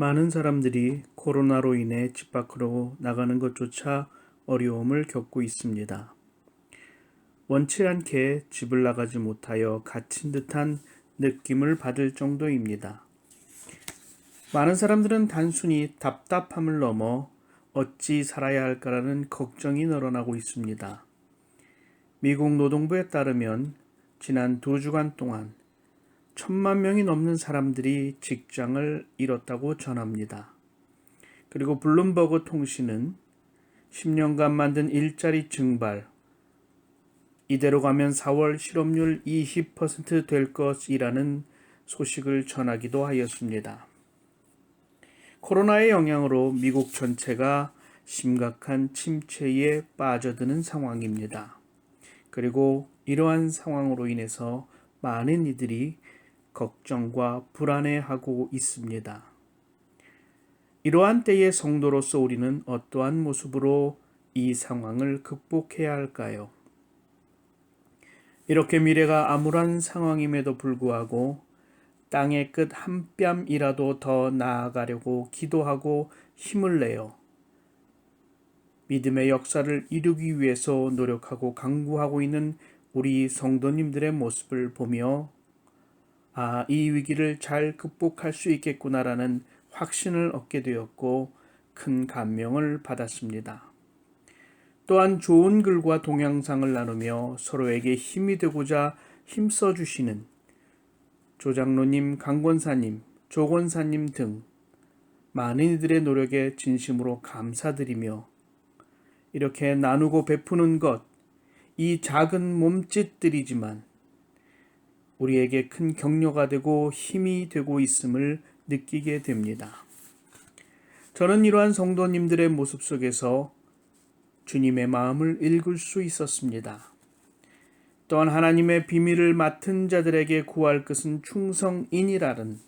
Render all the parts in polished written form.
많은 사람들이 코로나로 인해 집 밖으로 나가는 것조차 어려움을 겪고 있습니다. 원치 않게 집을 나가지 못하여 갇힌 듯한 느낌을 받을 정도입니다. 많은 사람들은 단순히 답답함을 넘어 어찌 살아야 할까라는 걱정이 늘어나고 있습니다. 미국 노동부에 따르면 지난 2주간 동안 1,000만 명이 넘는 사람들이 직장을 잃었다고 전합니다. 그리고 블룸버그 통신은 10년간 만든 일자리 증발, 이대로 가면 4월 실업률 20% 될 것이라는 소식을 전하기도 하였습니다. 코로나의 영향으로 미국 전체가 심각한 침체에 빠져드는 상황입니다. 그리고 이러한 상황으로 인해서 많은 이들이 걱정과 불안해하고 있습니다. 이러한 때의 성도로서 우리는 어떠한 모습으로 이 상황을 극복해야 할까요? 이렇게 미래가 암울한 상황임에도 불구하고 땅의 끝 한 뼘이라도 더 나아가려고 기도하고 힘을 내어 믿음의 역사를 이루기 위해서 노력하고 강구하고 있는 우리 성도님들의 모습을 보며 이 위기를 잘 극복할 수 있겠구나라는 확신을 얻게 되었고 큰 감명을 받았습니다. 또한 좋은 글과 동영상을 나누며 서로에게 힘이 되고자 힘써주시는 조장로님, 강권사님, 조권사님 등 많은 이들의 노력에 진심으로 감사드리며 이렇게 나누고 베푸는 것, 이 작은 몸짓들이지만 우리에게 큰 격려가 되고 힘이 되고 있음을 느끼게 됩니다. 저는 이러한 성도님들의 모습 속에서 주님의 마음을 읽을 수 있었습니다. 또한 하나님의 비밀을 맡은 자들에게 구할 것은 충성인이라는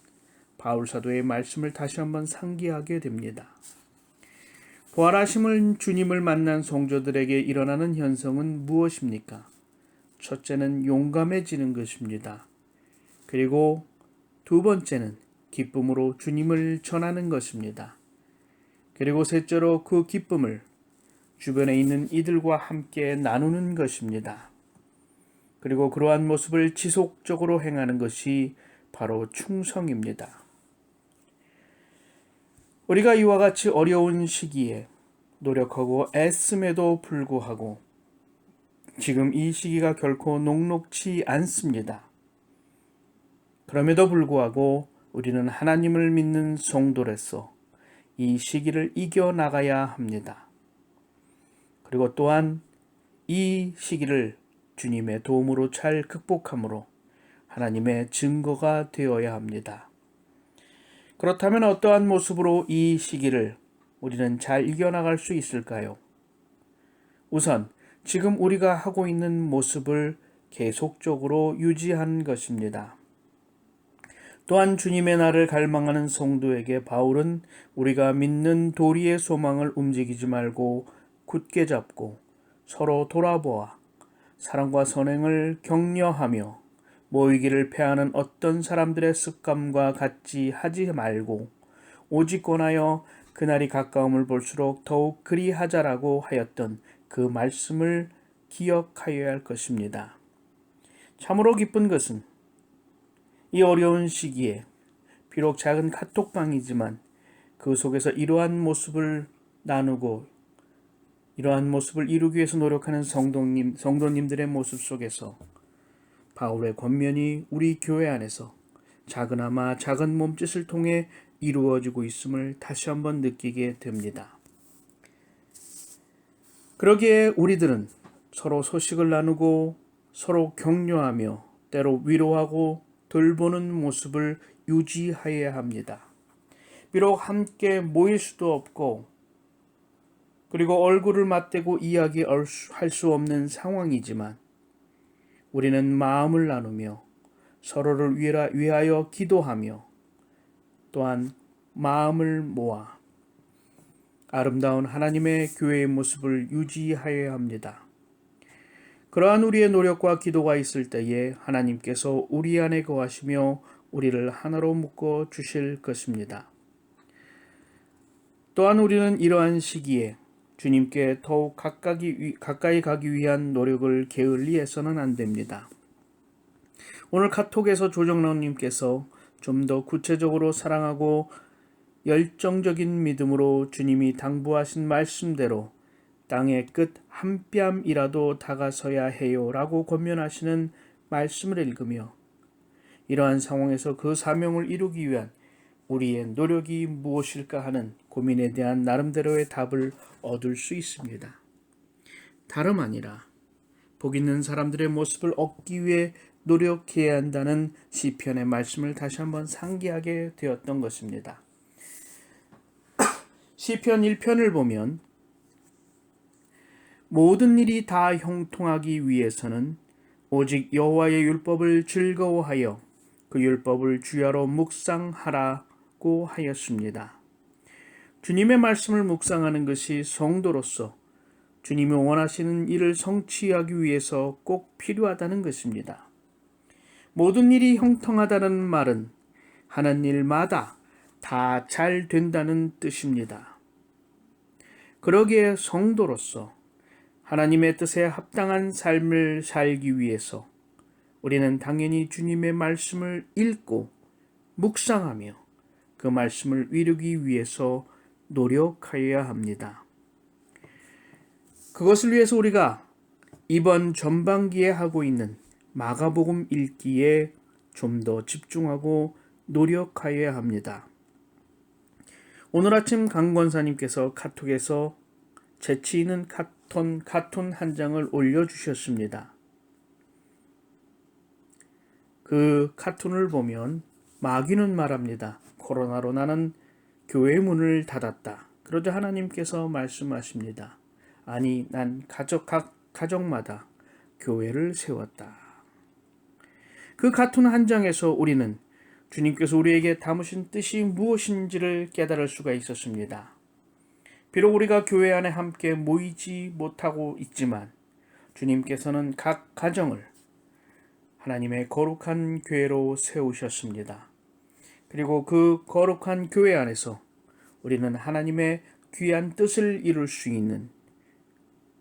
바울 사도의 말씀을 다시 한번 상기하게 됩니다. 부활하심을 주님을 만난 성도들에게 일어나는 현상은 무엇입니까? 첫째는 용감해지는 것입니다. 그리고 두 번째는 기쁨으로 주님을 전하는 것입니다. 그리고 셋째로 그 기쁨을 주변에 있는 이들과 함께 나누는 것입니다. 그리고 그러한 모습을 지속적으로 행하는 것이 바로 충성입니다. 우리가 이와 같이 어려운 시기에 노력하고 애씀에도 불구하고 지금 이 시기가 결코 녹록지 않습니다. 그럼에도 불구하고 우리는 하나님을 믿는 성도로서 이 시기를 이겨나가야 합니다. 그리고 또한 이 시기를 주님의 도움으로 잘 극복함으로 하나님의 증거가 되어야 합니다. 그렇다면 어떠한 모습으로 이 시기를 우리는 잘 이겨나갈 수 있을까요? 우선 지금 우리가 하고 있는 모습을 계속적으로 유지하는 것입니다. 또한 주님의 날을 갈망하는 성도에게 바울은 우리가 믿는 도리의 소망을 움직이지 말고 굳게 잡고 서로 돌아보아 사랑과 선행을 격려하며 모이기를 패하는 어떤 사람들의 습관과 같이 하지 말고 오직 권하여 그날이 가까움을 볼수록 더욱 그리하자라고 하였던 그 말씀을 기억하여야 할 것입니다. 참으로 기쁜 것은 이 어려운 시기에 비록 작은 카톡방이지만 그 속에서 이러한 모습을 나누고 이러한 모습을 이루기 위해서 노력하는 성도님들의 모습 속에서 바울의 권면이 우리 교회 안에서 작은아마 작은 몸짓을 통해 이루어지고 있음을 다시 한번 느끼게 됩니다. 그러기에 우리들은 서로 소식을 나누고 서로 격려하며 때로 위로하고 돌보는 모습을 유지하여야 합니다. 비록 함께 모일 수도 없고 그리고 얼굴을 맞대고 이야기할 수 없는 상황이지만 우리는 마음을 나누며 서로를 위하여 기도하며 또한 마음을 모아 아름다운 하나님의 교회의 모습을 유지하여야 합니다. 그러한 우리의 노력과 기도가 있을 때에 하나님께서 우리 안에 거하시며 우리를 하나로 묶어 주실 것입니다. 또한 우리는 이러한 시기에 주님께 더욱 가까이 가기 위한 노력을 게을리해서는 안 됩니다. 오늘 카톡에서 조정랑님께서 좀 더 구체적으로 사랑하고 열정적인 믿음으로 주님이 당부하신 말씀대로 땅의 끝 한 뼘이라도 다가서야 해요 라고 권면하시는 말씀을 읽으며 이러한 상황에서 그 사명을 이루기 위한 우리의 노력이 무엇일까 하는 고민에 대한 나름대로의 답을 얻을 수 있습니다. 다름 아니라 복 있는 사람들의 모습을 얻기 위해 노력해야 한다는 시편의 말씀을 다시 한번 상기하게 되었던 것입니다. 시편 1편을 보면 모든 일이 다 형통하기 위해서는 오직 여호와의 율법을 즐거워하여 그 율법을 주야로 묵상하라고 하였습니다. 주님의 말씀을 묵상하는 것이 성도로서 주님이 원하시는 일을 성취하기 위해서 꼭 필요하다는 것입니다. 모든 일이 형통하다는 말은 하는 일마다 다 잘 된다는 뜻입니다. 그러기에 성도로서 하나님의 뜻에 합당한 삶을 살기 위해서 우리는 당연히 주님의 말씀을 읽고 묵상하며 그 말씀을 이루기 위해서 노력하여야 합니다. 그것을 위해서 우리가 이번 전반기에 하고 있는 마가복음 읽기에 좀 더 집중하고 노력하여야 합니다. 오늘 아침 강 권사님께서 카톡에서 재치 있는 카툰 한 장을 올려주셨습니다. 그 카툰을 보면 마귀는 말합니다. 코로나로 나는 교회 문을 닫았다. 그러자 하나님께서 말씀하십니다. 아니, 난 각 가정마다 교회를 세웠다. 그 카툰 한 장에서 우리는 주님께서 우리에게 담으신 뜻이 무엇인지를 깨달을 수가 있었습니다. 비록 우리가 교회 안에 함께 모이지 못하고 있지만 주님께서는 각 가정을 하나님의 거룩한 교회로 세우셨습니다. 그리고 그 거룩한 교회 안에서 우리는 하나님의 귀한 뜻을 이룰 수 있는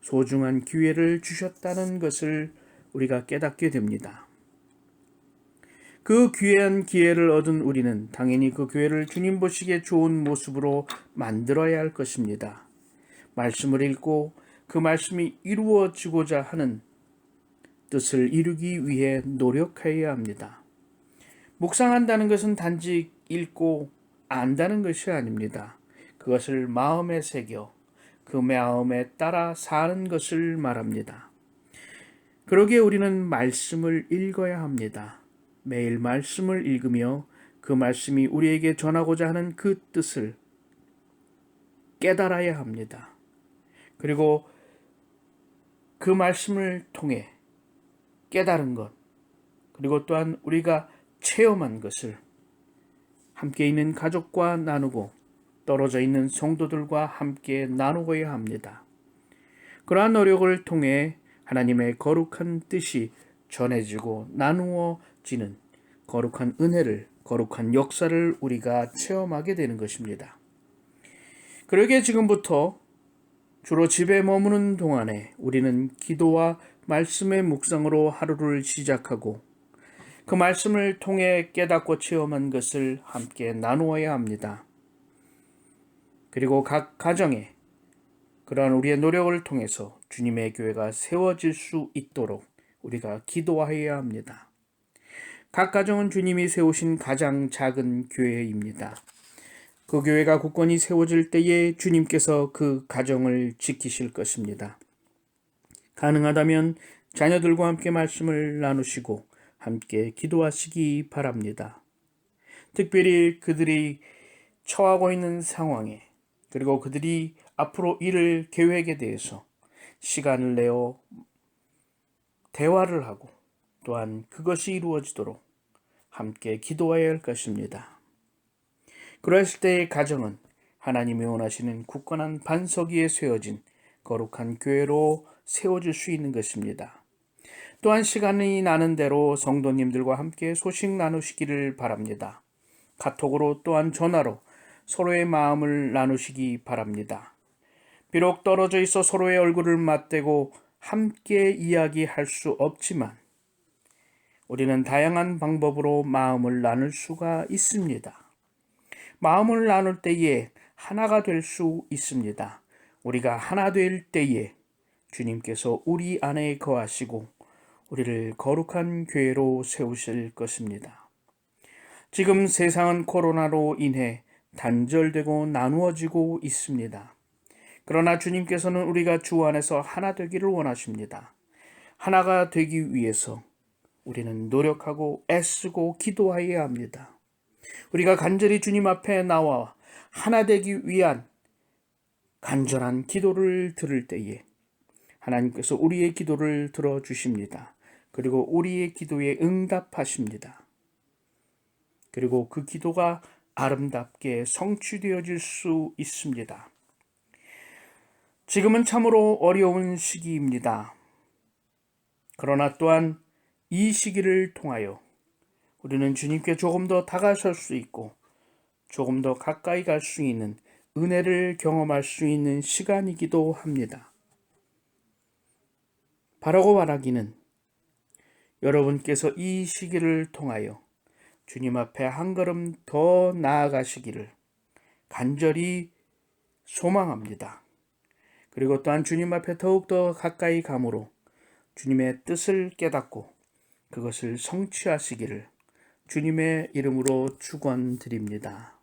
소중한 기회를 주셨다는 것을 우리가 깨닫게 됩니다. 그 귀한 기회를 얻은 우리는 당연히 그 교회를 주님 보시기에 좋은 모습으로 만들어야 할 것입니다. 말씀을 읽고 그 말씀이 이루어지고자 하는 뜻을 이루기 위해 노력해야 합니다. 묵상한다는 것은 단지 읽고 안다는 것이 아닙니다. 그것을 마음에 새겨 그 마음에 따라 사는 것을 말합니다. 그러기에 우리는 말씀을 읽어야 합니다. 매일 말씀을 읽으며 그 말씀이 우리에게 전하고자 하는 그 뜻을 깨달아야 합니다. 그리고 그 말씀을 통해 깨달은 것, 그리고 또한 우리가 체험한 것을 함께 있는 가족과 나누고 떨어져 있는 성도들과 함께 나누어야 합니다. 그러한 노력을 통해 하나님의 거룩한 뜻이 전해지고 나누어지는 거룩한 은혜를, 거룩한 역사를 우리가 체험하게 되는 것입니다. 그러기에 지금부터 주로 집에 머무는 동안에 우리는 기도와 말씀의 묵상으로 하루를 시작하고 그 말씀을 통해 깨닫고 체험한 것을 함께 나누어야 합니다. 그리고 각 가정에 그러한 우리의 노력을 통해서 주님의 교회가 세워질 수 있도록 우리가 기도해야 합니다. 각 가정은 주님이 세우신 가장 작은 교회입니다. 그 교회가 굳건히 세워질 때에 주님께서 그 가정을 지키실 것입니다. 가능하다면 자녀들과 함께 말씀을 나누시고 함께 기도하시기 바랍니다. 특별히 그들이 처하고 있는 상황에, 그리고 그들이 앞으로 이룰 계획에 대해서 시간을 내어 대화를 하고 또한 그것이 이루어지도록 함께 기도해야 할 것입니다. 그랬을 때의 가정은 하나님이 원하시는 굳건한 반석 위에 세워진 거룩한 교회로 세워질 수 있는 것입니다. 또한 시간이 나는 대로 성도님들과 함께 소식 나누시기를 바랍니다. 카톡으로 또한 전화로 서로의 마음을 나누시기 바랍니다. 비록 떨어져 있어 서로의 얼굴을 맞대고 함께 이야기할 수 없지만 우리는 다양한 방법으로 마음을 나눌 수가 있습니다. 마음을 나눌 때에 하나가 될 수 있습니다. 우리가 하나 될 때에 주님께서 우리 안에 거하시고 우리를 거룩한 교회로 세우실 것입니다. 지금 세상은 코로나로 인해 단절되고 나누어지고 있습니다. 그러나 주님께서는 우리가 주 안에서 하나 되기를 원하십니다. 하나가 되기 위해서 우리는 노력하고 애쓰고 기도해야 합니다. 우리가 간절히 주님 앞에 나와 하나 되기 위한 간절한 기도를 들을 때에 하나님께서 우리의 기도를 들어주십니다. 그리고 우리의 기도에 응답하십니다. 그리고 그 기도가 아름답게 성취되어질 수 있습니다. 지금은 참으로 어려운 시기입니다. 그러나 또한 이 시기를 통하여 우리는 주님께 조금 더 다가설 수 있고 조금 더 가까이 갈 수 있는 은혜를 경험할 수 있는 시간이기도 합니다. 바라고 바라기는 여러분께서 이 시기를 통하여 주님 앞에 한 걸음 더 나아가시기를 간절히 소망합니다. 그리고 또한 주님 앞에 더욱더 가까이 감으로 주님의 뜻을 깨닫고 그것을 성취하시기를 주님의 이름으로 축원드립니다.